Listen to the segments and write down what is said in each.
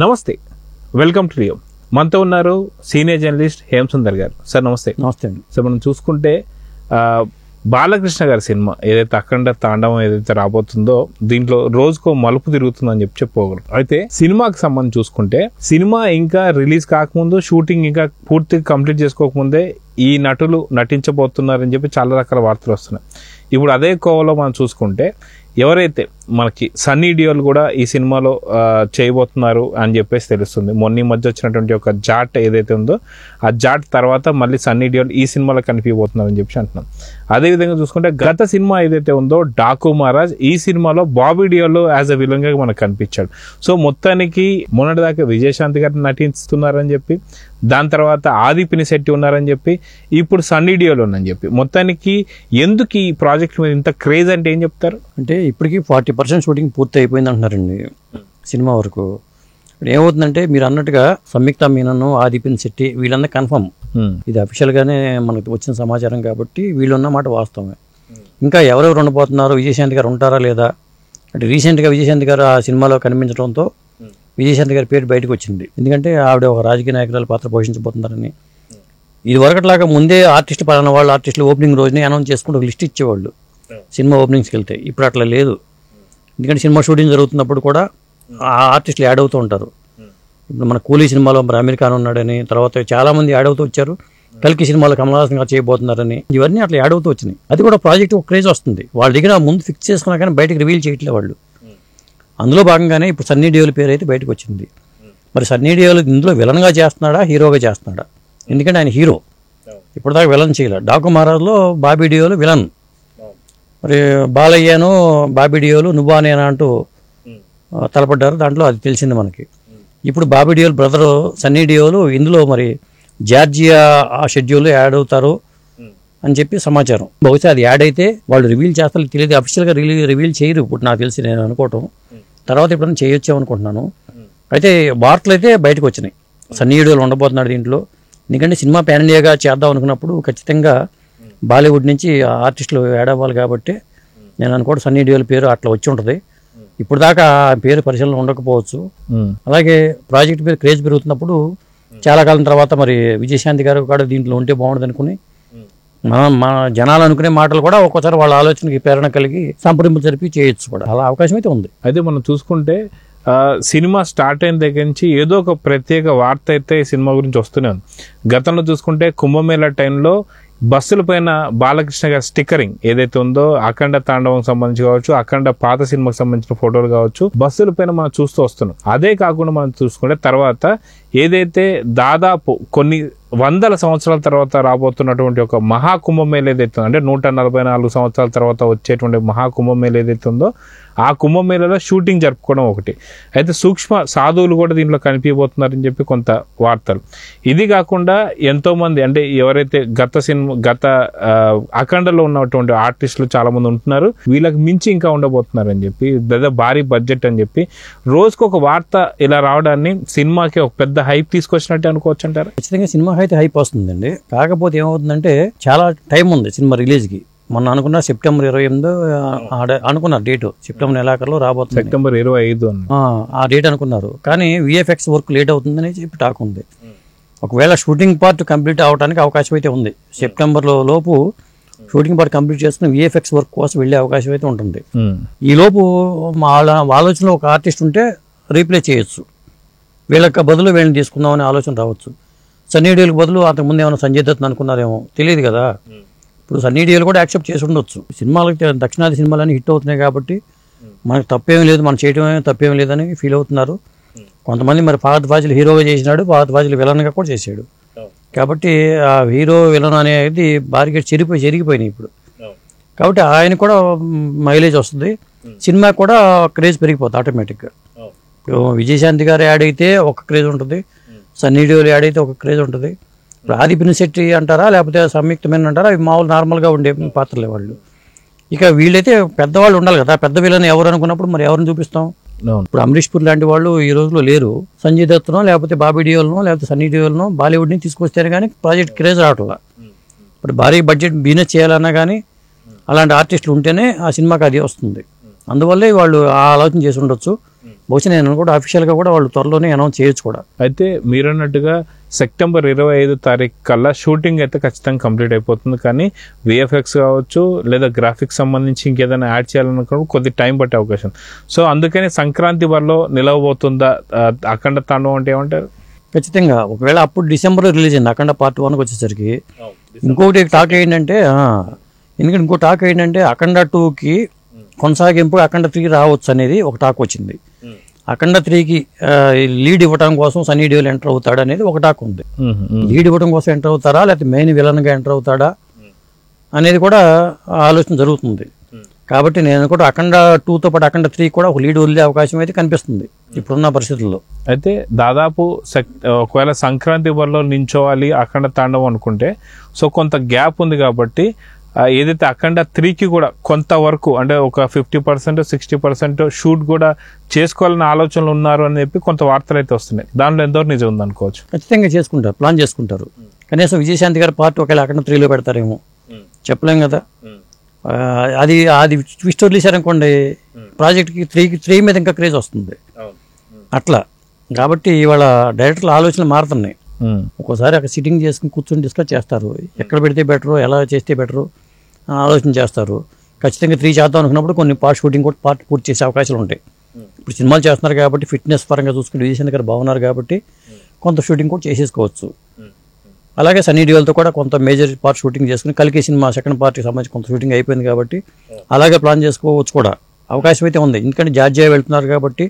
నమస్తే, welcome to Rio. మనతో ఉన్నారు సీనియర్ జర్నలిస్ట్ హేమసుందర్ గారు. సార్ నమస్తే. నమస్తే అండి. సార్ మనం చూసుకుంటే బాలకృష్ణ గారి సినిమా ఏదైతే అఖండ తాండవం ఏదైతే రాబోతుందో దీంట్లో రోజుకో మలుపు తిరుగుతుందని చెప్పుకోగలం. అయితే సినిమాకి సంబంధించి చూసుకుంటే సినిమా ఇంకా రిలీజ్ కాకముందు, షూటింగ్ ఇంకా పూర్తిగా కంప్లీట్ చేసుకోకముందే ఈ నటులు నటించబోతున్నారని చెప్పి చాలా రకాల వార్తలు వస్తున్నాయి. ఇప్పుడు అదే కోవలో మనం చూసుకుంటే ఎవరైతే మనకి సన్నీ డియోల్ కూడా ఈ సినిమాలో చేయబోతున్నారు అని చెప్పేసి తెలుస్తుంది. మొన్న మధ్య వచ్చినటువంటి ఒక జాట్ ఏదైతే ఉందో ఆ జాట్ తర్వాత మళ్ళీ సన్నీ డియోల్ ఈ సినిమాలో కనిపించబోతున్నారు అని చెప్పి అంటున్నాం. అదేవిధంగా చూసుకుంటే గత సినిమా ఏదైతే ఉందో డాకు మహారాజ్, ఈ సినిమాలో Bobby Deol as a villain గా మనకు కనిపించాడు. సో మొత్తానికి మొన్నటిదాకా విజయశాంతి గారు నటిస్తున్నారని చెప్పి, దాని తర్వాత ఆది పినిశెట్టి ఉన్నారని చెప్పి, ఇప్పుడు సన్నీ డియోల్ ఉందని చెప్పి, మొత్తానికి ఎందుకు ఈ ప్రాజెక్ట్ మీద ఇంత క్రేజ్ అంటే ఏం చెప్తారు? అంటే ఇప్పటికీ 40% షూటింగ్ పూర్తి అయిపోయింది అంటున్నారండి సినిమా వరకు. ఇప్పుడు ఏమవుతుందంటే మీరు అన్నట్టుగా సంయుక్త మీనన్, ఆది పినిశెట్టి వీళ్ళందరూ కన్ఫర్మ్. ఇది అఫీషియల్గానే మనకు వచ్చిన సమాచారం కాబట్టి వీళ్ళున్న మాట వాస్తవమే. ఇంకా ఎవరెవరు ఉండబోతున్నారు, విజయశాంతి గారు ఉంటారా లేదా అంటే రీసెంట్గా విజయశాంతి గారు ఆ సినిమాలో కనిపించడంతో విజయశాంతి గారి పేరు బయటకు వచ్చింది. ఎందుకంటే ఆవిడ ఒక రాజకీయ నాయకురాలు పాత్ర పోషించబోతున్నారని. ఇది వరకట్లాగా ముందే ఆర్టిస్ట్ పలానా వాళ్ళు ఆర్టిస్టులు ఓపెనింగ్ రోజుని అనౌన్స్ చేసుకుంటూ ఒక లిస్ట్ ఇచ్చేవాళ్ళు సినిమా ఓపెనింగ్స్కి వెళ్తే. ఇప్పుడు అట్లా లేదు. ఎందుకంటే సినిమా షూటింగ్ జరుగుతున్నప్పుడు కూడా ఆ ఆర్టిస్టులు యాడ్ అవుతూ ఉంటారు. ఇప్పుడు మన కూలీ సినిమాలో మరి అమీర్ ఖాన్ ఉన్నాడని, తర్వాత చాలామంది యాడ్ అవుతూ వచ్చారు. కల్కి సినిమాలో కమల్ హాసన్ గారు చేయబోతున్నారని, ఇవన్నీ అట్లా యాడ్ అవుతూ వచ్చినాయి. అది కూడా ప్రాజెక్ట్ ఒక క్రేజ్ వస్తుంది. వాళ్ళ దగ్గర ముందు ఫిక్స్ చేసుకున్నా కానీ బయటకు రివీల్ చేయట్లేదు వాళ్ళు. అందులో భాగంగానే ఇప్పుడు సన్నీ డియోల్ పేరు అయితే బయటకు వచ్చింది. మరి సన్నీ డియోల్ ఇందులో విలన్గా చేస్తున్నాడా, హీరోగా చేస్తున్నాడా? ఎందుకంటే ఆయన హీరో, ఇప్పటిదాకా విలన్ చేయలే. డాకు మహారాజ్లో బాబీ డియోల్ విలన్. మరి బాలయ్యను బాబీ డియోల్ నువ్వా నేనా అంటూ తలపడ్డారు. దాంట్లో అది తెలిసింది మనకి. ఇప్పుడు బాబీ డియోల్ బ్రదరు సన్నీ డియోల్ ఇందులో మరి జార్జియా ఆ షెడ్యూల్లో యాడ్ అవుతారు అని చెప్పి సమాచారం. బహుశా అది యాడ్ అయితే వాళ్ళు రివీల్ చేస్తారు తెలియదు. అఫీషియల్గా రివీల్ చేయరు ఇప్పుడు నాకు తెలిసి, నేను అనుకోవటం. తర్వాత ఎప్పుడైనా చేయొచ్చామనుకుంటున్నాను. అయితే వార్తలు అయితే బయటకు వచ్చినాయి సన్నీ డియోల్ ఉండబోతున్నాడు దీంట్లో. ఎందుకంటే సినిమా పాన్ ఇండియాగా చేద్దాం అనుకున్నప్పుడు ఖచ్చితంగా బాలీవుడ్ నుంచి ఆర్టిస్టులు యాడ్ అవ్వాలి కాబట్టి నేను అనుకోవడం సన్నీ డియోల్ పేరు అట్లా వచ్చి ఉంటుంది. ఇప్పుడు దాకా ఆ పేరు పరిశీలన ఉండకపోవచ్చు. అలాగే ప్రాజెక్ట్ పేరు క్రేజ్ పెరుగుతున్నప్పుడు చాలా కాలం తర్వాత మరి విజయశాంతి గారు కూడా దీంట్లో ఉంటే బాగుంటుంది అనుకుని మన జనాలు అనుకునే మాటలు కూడా ఒక్కోసారి వాళ్ళ ఆలోచనకి ప్రేరణ కలిగి సంప్రదింపులు జరిపి చేయొచ్చు కూడా. అలా అవకాశం అయితే ఉంది. అయితే మనం చూసుకుంటే సినిమా స్టార్ట్ అయిన దగ్గర నుంచి ఏదో ఒక ప్రత్యేక వార్త అయితే ఈ సినిమా గురించి వస్తూనే ఉంది. గతంలో చూసుకుంటే కుంభమేళా టైంలో బస్సుల పైన బాలకృష్ణ గారి స్టిక్కరింగ్ ఏదైతే ఉందో అఖండ తాండవం సంబంధించి కావచ్చు, అఖండ పాత సినిమాకి సంబంధించిన ఫోటోలు కావచ్చు, బస్సుల పైన మనం చూస్తూ వస్తున్నాం. అదే కాకుండా మనం చూసుకుంటే తర్వాత ఏదైతే దాదాపు కొన్ని వందల సంవత్సరాల తర్వాత రాబోతున్నటువంటి ఒక మహాకుంభమేళ ఏదైతే ఉందో, అంటే 144 సంవత్సరాల తర్వాత వచ్చేటువంటి మహాకుంభమేళ ఏదైతే ఉందో ఆ కుంభమేళలో షూటింగ్ జరుపుకోవడం ఒకటి. అయితే సూక్ష్మ సాధువులు కూడా దీంట్లో కనిపించబోతున్నారని చెప్పి కొంత వార్తలు. ఇది కాకుండా ఎంతో మంది అంటే ఎవరైతే గత అఖండలో ఉన్నటువంటి ఆర్టిస్టులు చాలా మంది ఉంటున్నారు, వీళ్ళకి మించి ఇంకా ఉండబోతున్నారు అని చెప్పి, భారీ బడ్జెట్ అని చెప్పి రోజుకు ఒక వార్త ఇలా రావడాన్ని సినిమాకి ఒక పెద్ద హైప్ తీసుకొచ్చినట్టే అనుకోవచ్చు అంటారు. ఖచ్చితంగా సినిమా అయితే హైప్ వస్తుందండి. కాకపోతే ఏమవుతుందంటే చాలా టైం ఉంది సినిమా రిలీజ్కి. మొన్న అనుకున్న సెప్టెంబర్ 28 అనుకున్నారు డేటు. సెప్టెంబర్ నెలాఖరులో రాబోతుంది. సెప్టెంబర్ 25 ఆ డేట్ అనుకున్నారు. కానీ విఎఫ్ఎక్స్ వర్క్ లేట్ అవుతుందని చెప్పి టాక్ ఉంది. ఒకవేళ షూటింగ్ పార్ట్ కంప్లీట్ అవడానికి అవకాశం అయితే ఉంది. సెప్టెంబర్లో లోపు షూటింగ్ పార్ట్ కంప్లీట్ చేసుకుని విఎఫ్ఎక్స్ వర్క్ కోసం వెళ్ళే అవకాశం అయితే ఉంటుంది. ఈ లోపు వాళ్ళ ఆలోచనలో ఒక ఆర్టిస్ట్ ఉంటే రీప్లేస్ చేయొచ్చు. వీళ్ళకి బదులు వీళ్ళని తీసుకుందామనే ఆలోచన రావచ్చు. సన్నీ డియోల్కి బదులు అంతకు ముందు ఏమైనా సంజయ్ దత్ అనుకున్నారేమో, తెలియదు కదా. ఇప్పుడు సన్నీ డియోల్ కూడా యాక్సెప్ట్ చేసి ఉండొచ్చు. సినిమాలకి దక్షిణాది సినిమాలని హిట్ అవుతున్నాయి కాబట్టి మనకు తప్పేం లేదు, మనం చేయటం తప్పేం లేదని ఫీల్ అవుతున్నారు కొంతమంది. మరి ఫహద్ ఫాజిల్ హీరోగా చేసినాడు, ఫహద్ ఫాజిల్ విలన్గా కూడా చేశాడు. కాబట్టి ఆ హీరో విలన్ అనేది భారీగా చెరిగిపోయినాయి ఇప్పుడు. కాబట్టి ఆయన కూడా మైలేజ్ వస్తుంది, సినిమా కూడా క్రేజ్ పెరిగిపోతుంది ఆటోమేటిక్గా. ఇప్పుడు విజయశాంతి గారు యాడ్ అయితే ఒక క్రేజ్ ఉంటుంది, సన్నీ డియోల్ యాడ్ అయితే ఒక క్రేజ్ ఉంటుంది. ఇప్పుడు ఆది పినిశెట్టి అంటారా లేకపోతే సంయుక్త మీనన్ అంటారా, అవి మామూలు నార్మల్గా ఉండే పాత్రలే వాళ్ళు. ఇక వీళ్ళైతే పెద్దవాళ్ళు ఉండాలి కదా. పెద్ద విలన్ ఎవరు అనుకున్నప్పుడు మరి ఎవరిని చూపిస్తాం? ఇప్పుడు అమరీష్ పూరి లాంటి వాళ్ళు ఈ రోజులో లేరు. సంజయ్ దత్నో లేకపోతే బాబీ డియోల్నో లేకపోతే సన్నీ డియోల్నో బాలీవుడ్ని తీసుకొస్తేనే కానీ ప్రాజెక్ట్ క్రేజ్ రావట్లా. ఇప్పుడు భారీ బడ్జెట్ బిజినెస్ చేయాలన్నా కానీ అలాంటి ఆర్టిస్టులు ఉంటేనే ఆ సినిమాకి అది వస్తుంది. అందువల్లే వాళ్ళు ఆ ఆలోచన చేసి ఉండొచ్చు. బహుశా నేను కూడా అఫీషియల్గా కూడా వాళ్ళు త్వరలోనే అనౌన్స్ చేయొచ్చు కూడా. అయితే మీరన్నట్టుగా సెప్టెంబర్ 25 తారీఖు కల్లా షూటింగ్ అయితే ఖచ్చితంగా కంప్లీట్ అయిపోతుంది, కానీ విఎఫ్ఎక్స్ కావచ్చు లేదా గ్రాఫిక్స్ సంబంధించి ఇంకేదైనా యాడ్ చేయాలనుకున్నప్పుడు కొద్ది టైం పట్టే అవకాశం. సో అందుకని సంక్రాంతి వరలో నిలవబోతుందా అఖండ తాండవం అంటే ఏమంటారు? ఖచ్చితంగా ఒకవేళ అప్పుడు డిసెంబర్లో రిలీజ్ అయింది అఖండ పార్ట్ 1 వచ్చేసరికి. ఇంకొకటి టాక్ ఏంటంటే ఎందుకంటే ఇంకో టాక్ ఏంటంటే అఖండ 2కి కొనసాగింపు అఖండ 3 రావచ్చు అనేది ఒక టాక్ వచ్చింది. అఖండ 3కి లీడ్ ఇవ్వడం కోసం సన్నీ డియోల్ ఎంటర్ అవుతాడు అనేది ఒక టాక్ ఉంది. లీడ్ ఇవ్వడం కోసం ఎంటర్ అవుతారా లేకపోతే మెయిన్ విలన్గా ఎంటర్ అవుతాడా అనేది కూడా ఆలోచన జరుగుతుంది. కాబట్టి నేను కూడా అఖండ 2తో పాటు అఖండ 3 కూడా ఒక లీడ్ వదిలే అవకాశం అయితే కనిపిస్తుంది ఇప్పుడున్న పరిస్థితుల్లో. అయితే దాదాపు ఒకవేళ సంక్రాంతి వరలో నించోవాలి అఖండ తాండవం అనుకుంటే సో కొంత గ్యాప్ ఉంది కాబట్టి ఏదైతే అఖండ 3కి కూడా కొంతవరకు అంటే ఒక 50% 60% షూట్ కూడా చేసుకోవాలనే ఆలోచనలు ఉన్నారు అని చెప్పి కొంత వార్తలు అయితే వస్తున్నాయి. దానిలో ఎంతవరకు నిజం ఉంది అనుకోవచ్చు? ఖచ్చితంగా చేసుకుంటారు, ప్లాన్ చేసుకుంటారు. కనీసం విజయశాంతి గారి పార్ట్ ఒకవేళ అఖండ 3లో పెడతారేమో చెప్పలేం కదా. అది ట్విస్ట్ వదిలేశారనుకోండి ప్రాజెక్ట్కి 3 మీద ఇంకా క్రేజ్ వస్తుంది అట్లా. కాబట్టి ఇవాళ డైరెక్టర్ల ఆలోచనలు మారుతున్నాయి. ఒక్కోసారి అక్కడ సిట్టింగ్ చేసుకుని కూర్చొని డిస్కస్ చేస్తారు, ఎక్కడ పెడితే బెటరు ఎలా చేస్తే బెటరు ఆలోచన చేస్తారు. ఖచ్చితంగా 3 చేద్దాం అనుకున్నప్పుడు కొన్ని షూటింగ్ కూడా పార్ట్ పూర్తి చేసే అవకాశాలు ఉంటాయి. ఇప్పుడు సినిమాలు చేస్తున్నారు కాబట్టి ఫిట్నెస్ పరంగా చూసుకుంటే విజయశాంతి గారు బాగున్నారు కాబట్టి కొంత షూటింగ్ కూడా చేసేసుకోవచ్చు. అలాగే సన్నీ డియోల్తో కూడా కొంత మేజర్ పార్ట్ షూటింగ్ చేసుకుని కల్కి సినిమా సెకండ్ పార్ట్కి సంబంధించి కొంత షూటింగ్ అయిపోయింది కాబట్టి అలాగే ప్లాన్ చేసుకోవచ్చు కూడా అవకాశం అయితే ఉంది. ఎందుకంటే జార్జియా వెళ్తున్నారు కాబట్టి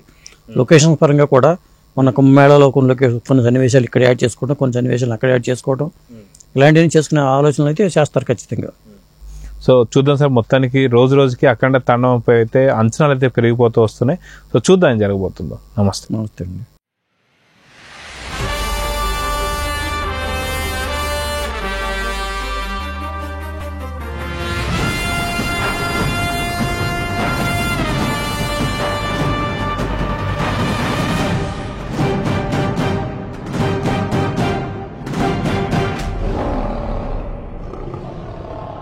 లొకేషన్స్ పరంగా కూడా మన కుంభమేళాలో కొన్ని సన్నివేశాలు ఇక్కడ యాడ్ చేసుకోవడం, కొన్ని సన్నివేశాలు అక్కడ యాడ్ చేసుకోవడం ఇలాంటివి చేసుకునే ఆలోచనలు అయితే చేస్తారు ఖచ్చితంగా. సో చూద్దాం సార్, మొత్తానికి రోజు రోజుకి అఖండ తాండవంపై అయితే అంచనాలు అయితే పెరిగిపోతూ వస్తున్నాయి. సో చూద్దాం ఏం జరగబోతుందో. నమస్తే. నమస్తే అండి.